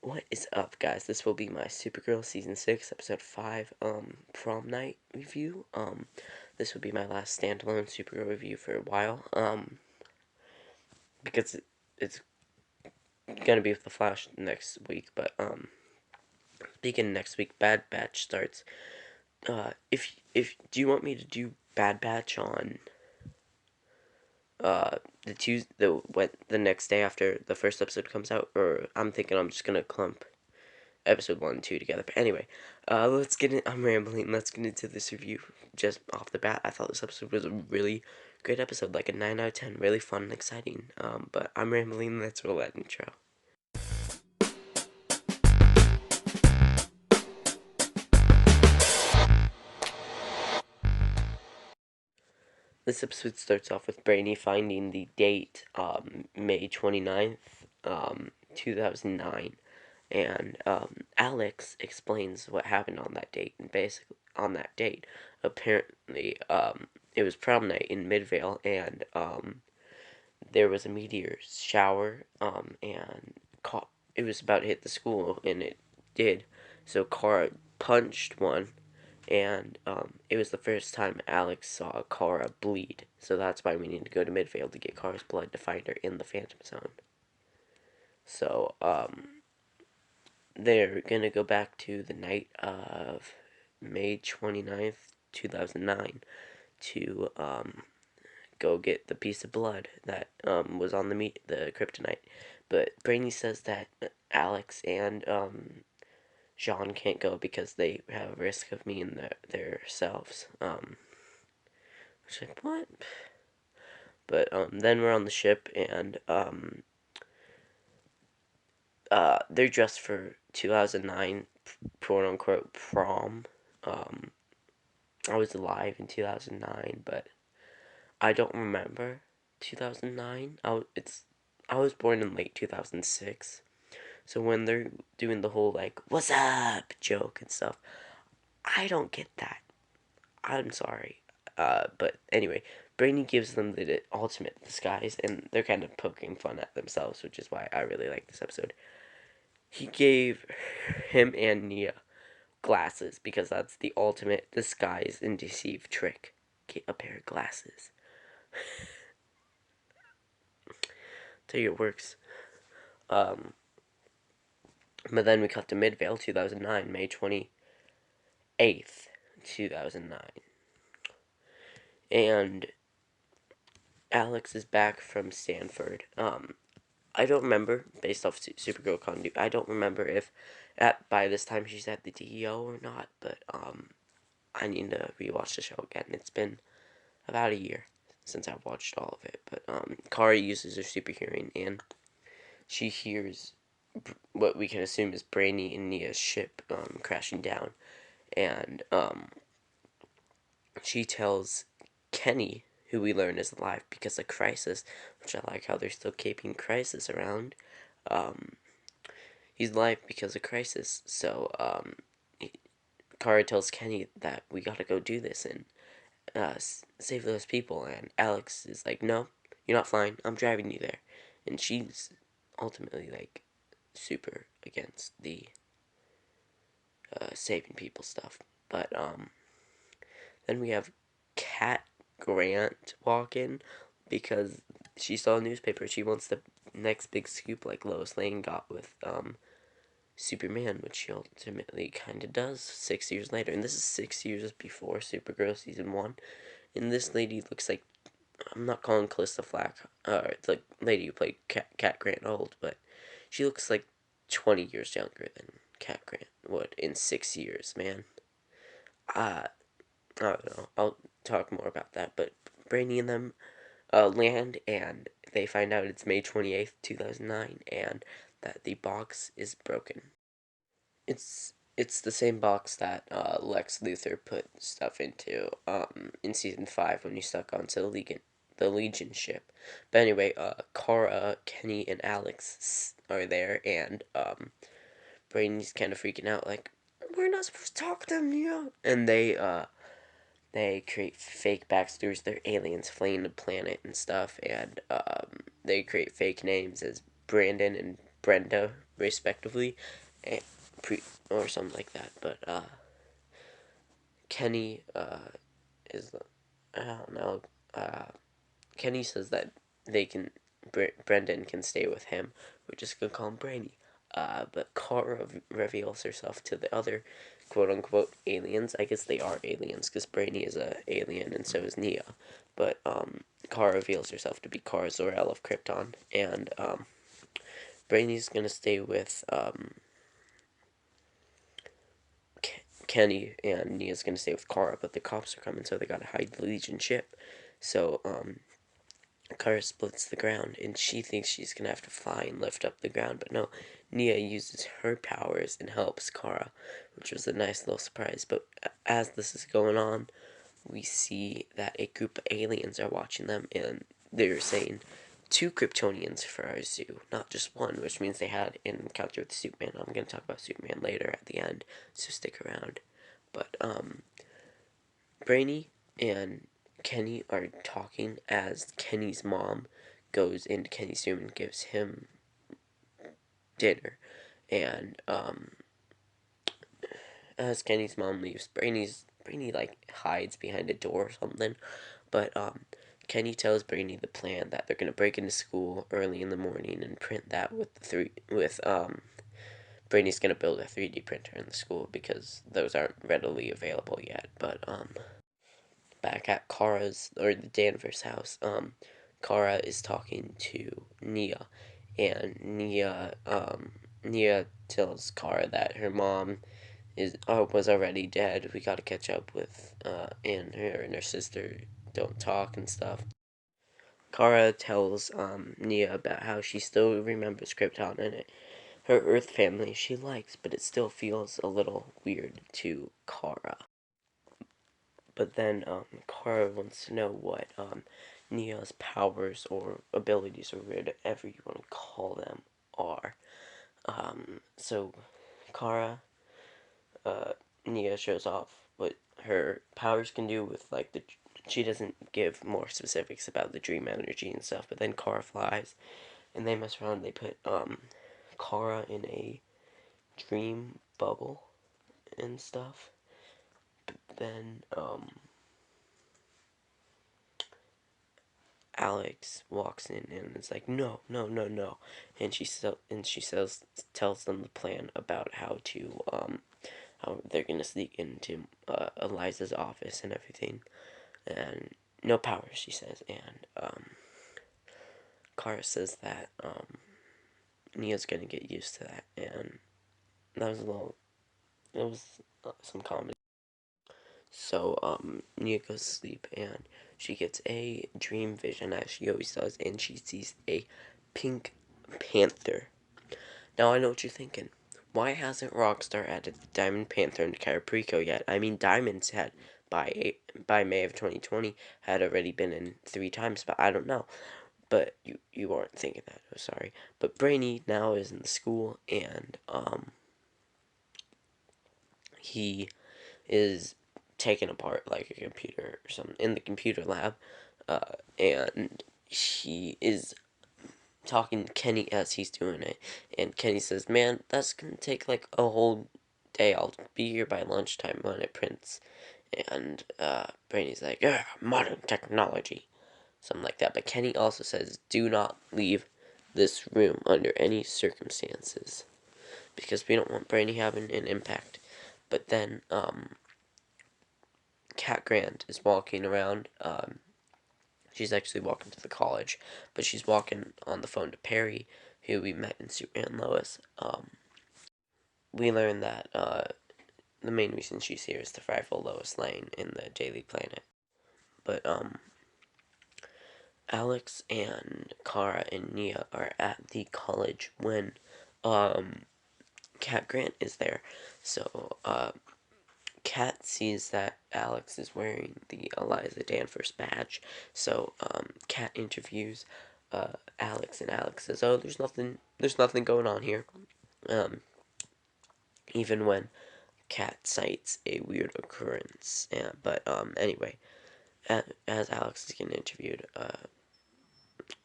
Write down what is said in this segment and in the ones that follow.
What is up, guys? This will be my Supergirl Season 6, Episode 5, Prom Night review. This will be my last standalone Supergirl review for a while, because it's gonna be with the Flash next week, but, speaking next week, Bad Batch starts. Do you want me to do Bad Batch on, the next day after the first episode comes out, or I'm thinking I'm just gonna clump episode 1 and 2 together. But anyway, let's get in. I'm rambling. Let's get into this review just off the bat. I thought this episode was a really great episode, like a 9 out of 10. Really fun and exciting. But I'm rambling. Let's roll that intro. This episode starts off with Brainy finding the date, May 29th, 2009. And Alex explains what happened on that date. And basically, on that date, apparently, it was prom night in Midvale, and there was a meteor shower, and it was about to hit the school, and it did. So Kara punched one, and it was the first time Alex saw Kara bleed. So that's why we need to go to Midvale to get Kara's blood to find her in the Phantom Zone. So, they're gonna go back to the night of May 29th, 2009 to go get the piece of blood that was on the kryptonite. But Brainy says that Alex and Jean can't go because they have a risk of meeting their selves. Which, like, what? But then we're on the ship, and they're dressed for 2009 quote unquote prom. I was alive in 2009, but I don't remember 2009. I was born in late 2006. So when they're doing the whole like "what's up" joke and stuff, I don't get that. I'm sorry. But anyway, Brainy gives them the ultimate disguise, and they're kind of poking fun at themselves, which is why I really like this episode. He gave him and Nia glasses because that's the ultimate disguise and deceive trick. Get a pair of glasses. Tell you it works. But then we cut to Midvale, 2009, May 28th, 2009. And Alex is back from Stanford. I don't remember, based off Supergirl continuity, I don't remember if by this time she's at the DEO or not, but I need to rewatch the show again. It's been about a year since I've watched all of it, but Kara uses her super hearing, and she hears what we can assume is Brainy and Nia's ship crashing down, and she tells Kenny, who we learn is alive because of Crisis, which I like how they're still keeping Crisis around. He's alive because of Crisis, so Kara tells Kenny that we gotta go do this and save those people, and Alex is like, no, you're not flying, I'm driving you there. And she's ultimately like super against the saving people stuff. But then we have Cat Grant walk in because she saw a newspaper. She wants the next big scoop like Lois Lane got with Superman, which she ultimately kind of does 6 years later. And this is 6 years before Supergirl Season 1. And this lady looks like, I'm not calling Calista Flack, the lady who played Cat Grant old, but she looks like 20 years younger than Cat Grant would in 6 years, man. I don't know. I'll talk more about that, but Brainy and them land, and they find out it's May 28th, 2009, and that the box is broken. It's the same box that Lex Luthor put stuff into in season 5 when he stuck onto the Legion ship. But anyway, Kara, Kenny, and Alex are there, and Brainy's kind of freaking out, like, we're not supposed to talk to them, you know? And they create fake backstories. They're aliens fleeing the planet and stuff, and they create fake names as Brandon and Brenda, respectively, and or something like that. But Kenny is, I don't know. Kenny says that they can, Brendan can stay with him. We're just gonna call him Brainy. But Kara reveals herself to the other quote unquote aliens. I guess they are aliens because Brainy is a alien and so is Nia. But Kara reveals herself to be Kara Zor-El of Krypton, and Brainy's gonna stay with Kenny, and Nia's gonna stay with Kara. But the cops are coming, so they gotta hide the Legion ship. So Kara splits the ground, and she thinks she's gonna have to fly and lift up the ground, but no, Nia uses her powers and helps Kara, which was a nice little surprise. But as this is going on, we see that a group of aliens are watching them, and they're saying 2 Kryptonians for our zoo, not just 1, which means they had an encounter with Superman. I'm gonna talk about Superman later at the end, so stick around. But Brainy and Kenny are talking as Kenny's mom goes into Kenny's room and gives him dinner. And as Kenny's mom leaves, Brainy like hides behind a door or something. But Kenny tells Brainy the plan that they're gonna break into school early in the morning and print that with Brainy's gonna build a 3D printer in the school because those aren't readily available yet. But back at Kara's, or the Danvers house, Kara is talking to Nia, and Nia tells Kara that her mom was already dead. We gotta catch up with, and her sister don't talk and stuff. Kara tells Nia about how she still remembers Krypton and her Earth family she likes, but it still feels a little weird to Kara. But then Kara wants to know what Nia's powers or abilities or whatever you want to call them are. So Kara, Nia shows off what her powers can do with like she doesn't give more specifics about the dream energy and stuff, but then Kara flies and they mess around. They put Kara in a dream bubble and stuff. But then Alex walks in and is like, no, no, no, no, and she tells them the plan about how they're gonna sneak into Eliza's office and everything, and no powers, she says, and Kara says that Nia's gonna get used to that, and that was it was some comedy. So, Nia goes to sleep, and she gets a dream vision, as she always does, and she sees a pink panther. Now, I know what you're thinking. Why hasn't Rockstar added the Diamond Panther into Caprico yet? I mean, Diamonds had, by May of 2020, had already been in 3 times, but I don't know. But you weren't thinking that, oh, sorry. But Brainy now is in the school, and, he is taken apart like a computer or something in the computer lab, and he is talking to Kenny as he's doing it, and Kenny says, man, that's gonna take like a whole day. I'll be here by lunchtime when it prints. And Brainy's like, modern technology, something like that. But Kenny also says, do not leave this room under any circumstances, because we don't want Brainy having an impact. But then Cat Grant is walking around. She's actually walking to the college, but she's walking on the phone to Perry, who we met in Superman Lois. We learn that the main reason she's here is to rifle Lois Lane in the Daily Planet. But Alex and Kara and Nia are at the college when Cat Grant is there. So Kat sees that Alex is wearing the Eliza Danvers badge, so Kat interviews Alex, and Alex says, "Oh, there's nothing going on here." Even when Kat cites a weird occurrence, but anyway, as Alex is getting interviewed,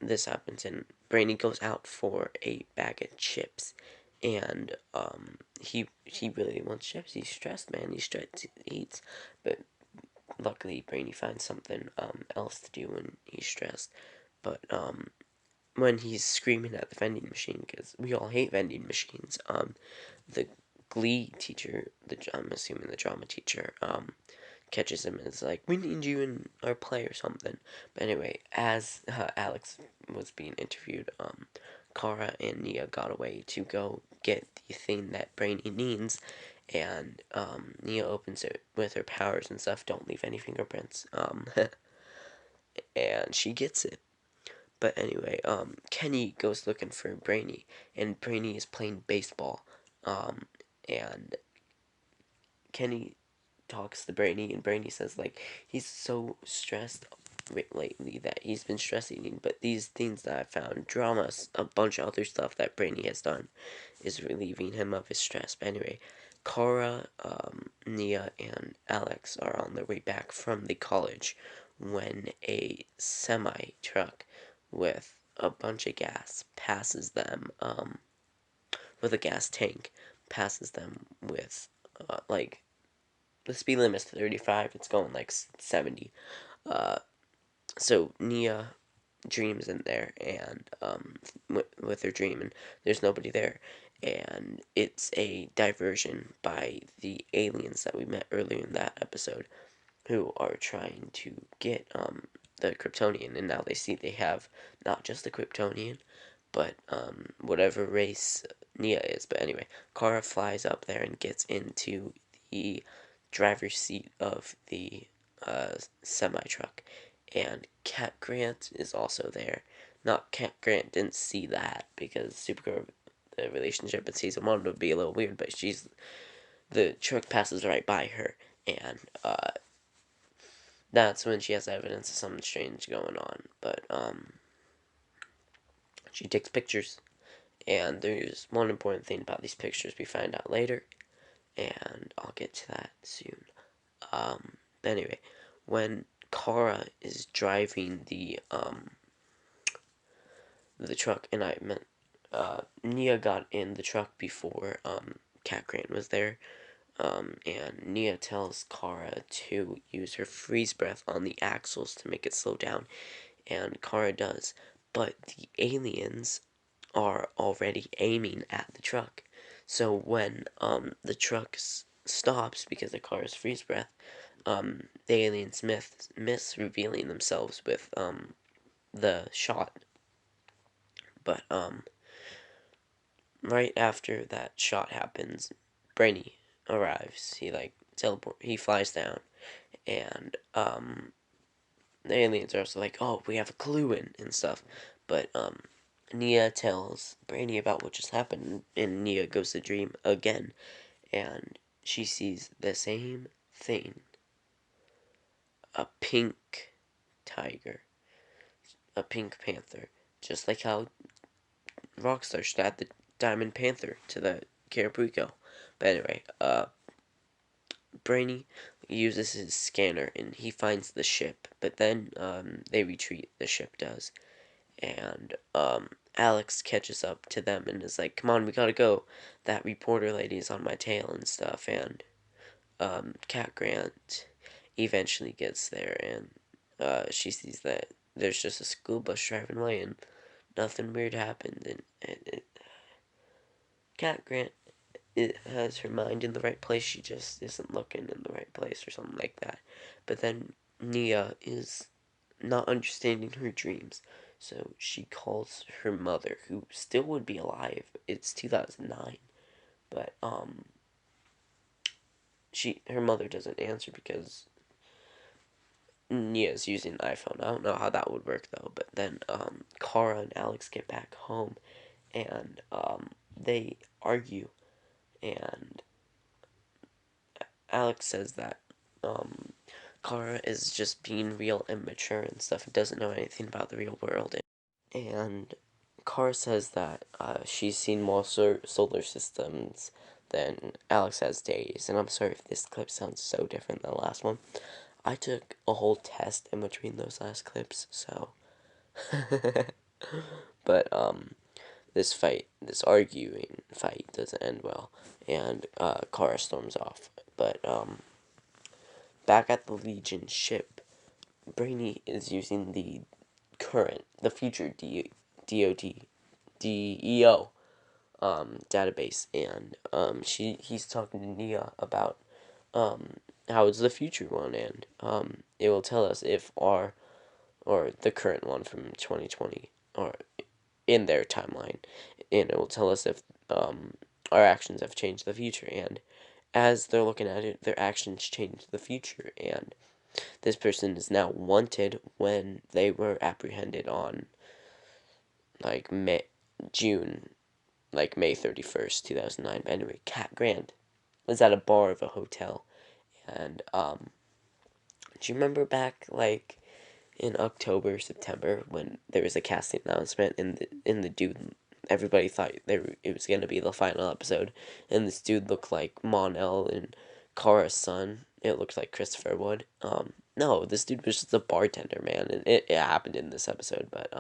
this happens, and Brainy goes out for a bag of chips, and he really wants chips. He's stressed, man. He's stressed. He eats, but luckily Brainy finds something else to do when he's stressed. But when he's screaming at the vending machine, because we all hate vending machines, the Glee teacher, I'm assuming the drama teacher, catches him and is like, "We need you in our play or something." But anyway, as Alex was being interviewed, Kara and Nia got away to go get the thing that Brainy needs, and Nia opens it with her powers and stuff. Don't leave any fingerprints. And she gets it. But anyway, Kenny goes looking for Brainy, and Brainy is playing baseball. And Kenny talks to Brainy, and Brainy says, like, he's so stressed lately that he's been stress eating, but these things that I found, dramas, a bunch of other stuff that Brainy has done, is relieving him of his stress. But anyway, Kara, Nia, and Alex are on their way back from the college when a semi-truck with a bunch of gas passes them, with a gas tank, passes them with, like, the speed limit is 35. It's going like 70. Uh, so Nia dreams in there, and with her dream, and there's nobody there, and it's a diversion by the aliens that we met earlier in that episode, who are trying to get the Kryptonian, and now they see they have not just the Kryptonian, but whatever race Nia is. But anyway, Kara flies up there and gets into the driver's seat of the semi-truck, and Cat Grant is also there. Not Cat Grant didn't see that, because Supergirl, the relationship in season 1 would be a little weird, but the truck passes right by her, and that's when she has evidence of something strange going on. But she takes pictures, and there's one important thing about these pictures we find out later, and I'll get to that soon. Anyway, when Kara is driving the truck, and I meant Nia got in the truck before Cat Grant was there, and Nia tells Kara to use her freeze breath on the axles to make it slow down, and Kara does, but the aliens are already aiming at the truck. So when the truck stops because the car is freeze breath, the aliens miss revealing themselves with the shot. But right after that shot happens, Brainy arrives. He he flies down, and the aliens are also like, "Oh, we have a clue and stuff." But Nia tells Brainy about what just happened, and Nia goes to dream again, and she sees the same thing. A pink tiger. A pink panther. Just like how Rockstar should add the Diamond Panther to the Carapuco. But anyway, Brainy uses his scanner, and he finds the ship, but then they retreat, the ship does, and Alex catches up to them and is like, "Come on, we gotta go. That reporter lady is on my tail and stuff." And Cat Grant eventually gets there, and she sees that there's just a school bus driving away, and nothing weird happened. And Cat Grant, it has her mind in the right place. She just isn't looking in the right place or something like that. But then Nia is not understanding her dreams, so she calls her mother, who still would be alive. It's 2009, but her mother doesn't answer because Nia's using an iPhone. I don't know how that would work though. But then Kara and Alex get back home, and they argue, and Alex says that Kara is just being real immature and stuff and doesn't know anything about the real world. And Kara says that she's seen more solar systems than Alex has days. And I'm sorry if this clip sounds so different than the last one. I took a whole test in between those last clips, so. But this arguing fight doesn't end well, and Kara storms off. But back at the Legion ship, Brainy is using the future DEO database, and he's talking to Nia about how it's the future one, and it will tell us if or the current one from 2020, or in their timeline, and it will tell us if our actions have changed the future, and as they're looking at it, their actions changed the future, and this person is now wanted when they were apprehended on like June, like May 31st, 2009. But anyway, Cat Grant was at a bar of a hotel, and do you remember back like in October, September, when there was a casting announcement, and the dude, everybody thought it was gonna be the final episode, and this dude looked like Mon-El and Kara's son. It looked like Christopher Wood. No, this dude was just a bartender, man, and it happened in this episode. But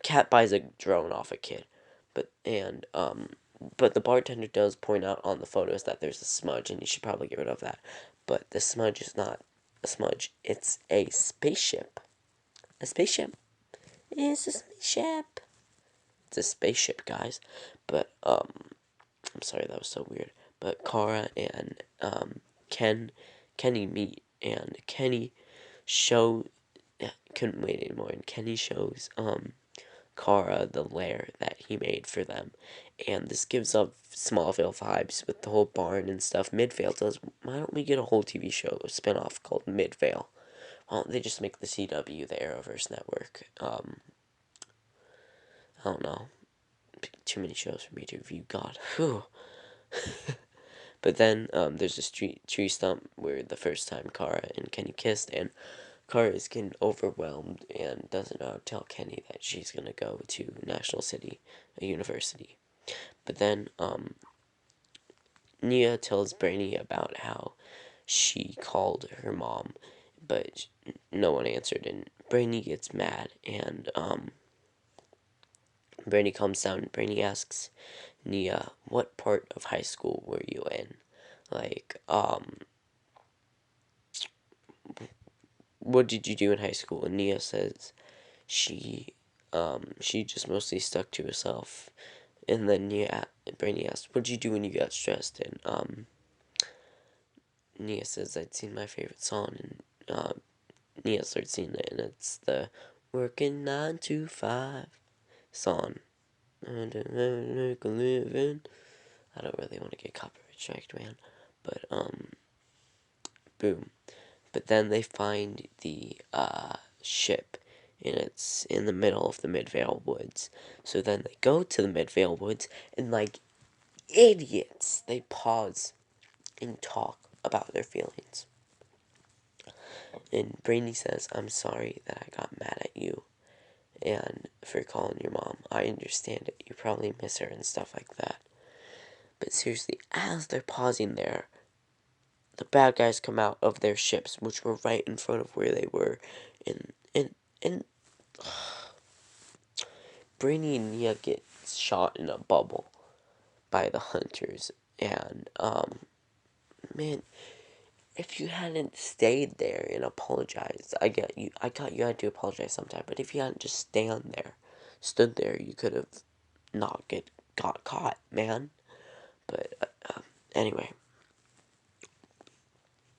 Cat buys a drone off a kid, but the bartender does point out on the photos that there's a smudge, and you should probably get rid of that. But the smudge is not a smudge; it's a spaceship. A spaceship. It's a spaceship. It's a spaceship, guys. But I'm sorry, that was so weird. But Kara and Kenny meet, and Kenny couldn't wait anymore, and Kenny shows Kara the lair that he made for them, and this gives up Smallville vibes with the whole barn and stuff. Midvale does. Why don't we get a whole TV show, a spinoff called Midvale? Why don't they just make the CW the Arrowverse network? I don't know. Too many shows for me to review. God, whew. But then there's this tree stump where the first time Kara and Kenny kissed, and Kara is getting overwhelmed and doesn't know how to tell Kenny that she's gonna go to National City, a university. But then Nia tells Brainy about how she called her mom, but no one answered, and Brainy gets mad, and Brainy comes down, and Brainy asks Nia, what part of high school were you in? Like, what did you do in high school? And Nia says she just mostly stuck to herself. And then Brainy asked, what did you do when you got stressed? And Nia says, I'd seen my favorite song, and Nia starts singing it, and it's the Working 9 to 5 song. And make a living. I don't really want to get copyright striked, man. But boom. But then they find the ship, and it's in the middle of the Midvale Woods. So then they go to the Midvale Woods, and like idiots, they pause and talk about their feelings. And Brainy says, I'm sorry that I got mad at you and for calling your mom. I understand it. You probably miss her and stuff like that. But seriously, as they're pausing there, the bad guys come out of their ships, which were right in front of where they were, and Brainy and Nia get shot in a bubble by the hunters, and man, if you hadn't stayed there and apologized, I got you had to apologize sometime, but if you hadn't just stood there, you could have not got caught, man. But anyway,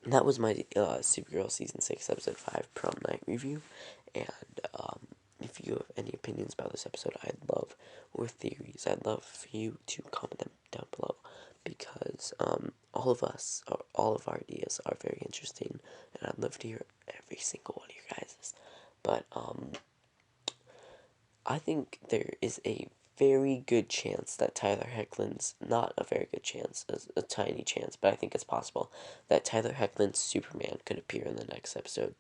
that was my Supergirl Season 6, Episode 5 Prom Night review, and if you have any opinions about this episode, or theories, I'd love for you to comment them down below, because all of our ideas are very interesting, and I'd love to hear every single one of you guys'. But I think there is a very good chance that Tyler Hoechlin's, not a very good chance, a tiny chance, but I think it's possible that Tyler Hoechlin's Superman could appear in the next episode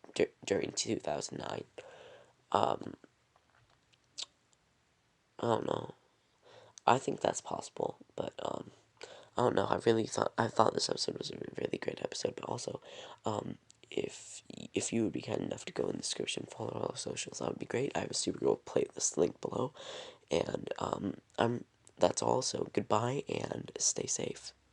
during 2009. I don't know. I think that's possible, but I don't know. I thought this episode was a really great episode, but also, if you would be kind enough to go in the description, follow all our socials, that would be great. I have a Supergirl playlist link below, And that's all. So goodbye and stay safe.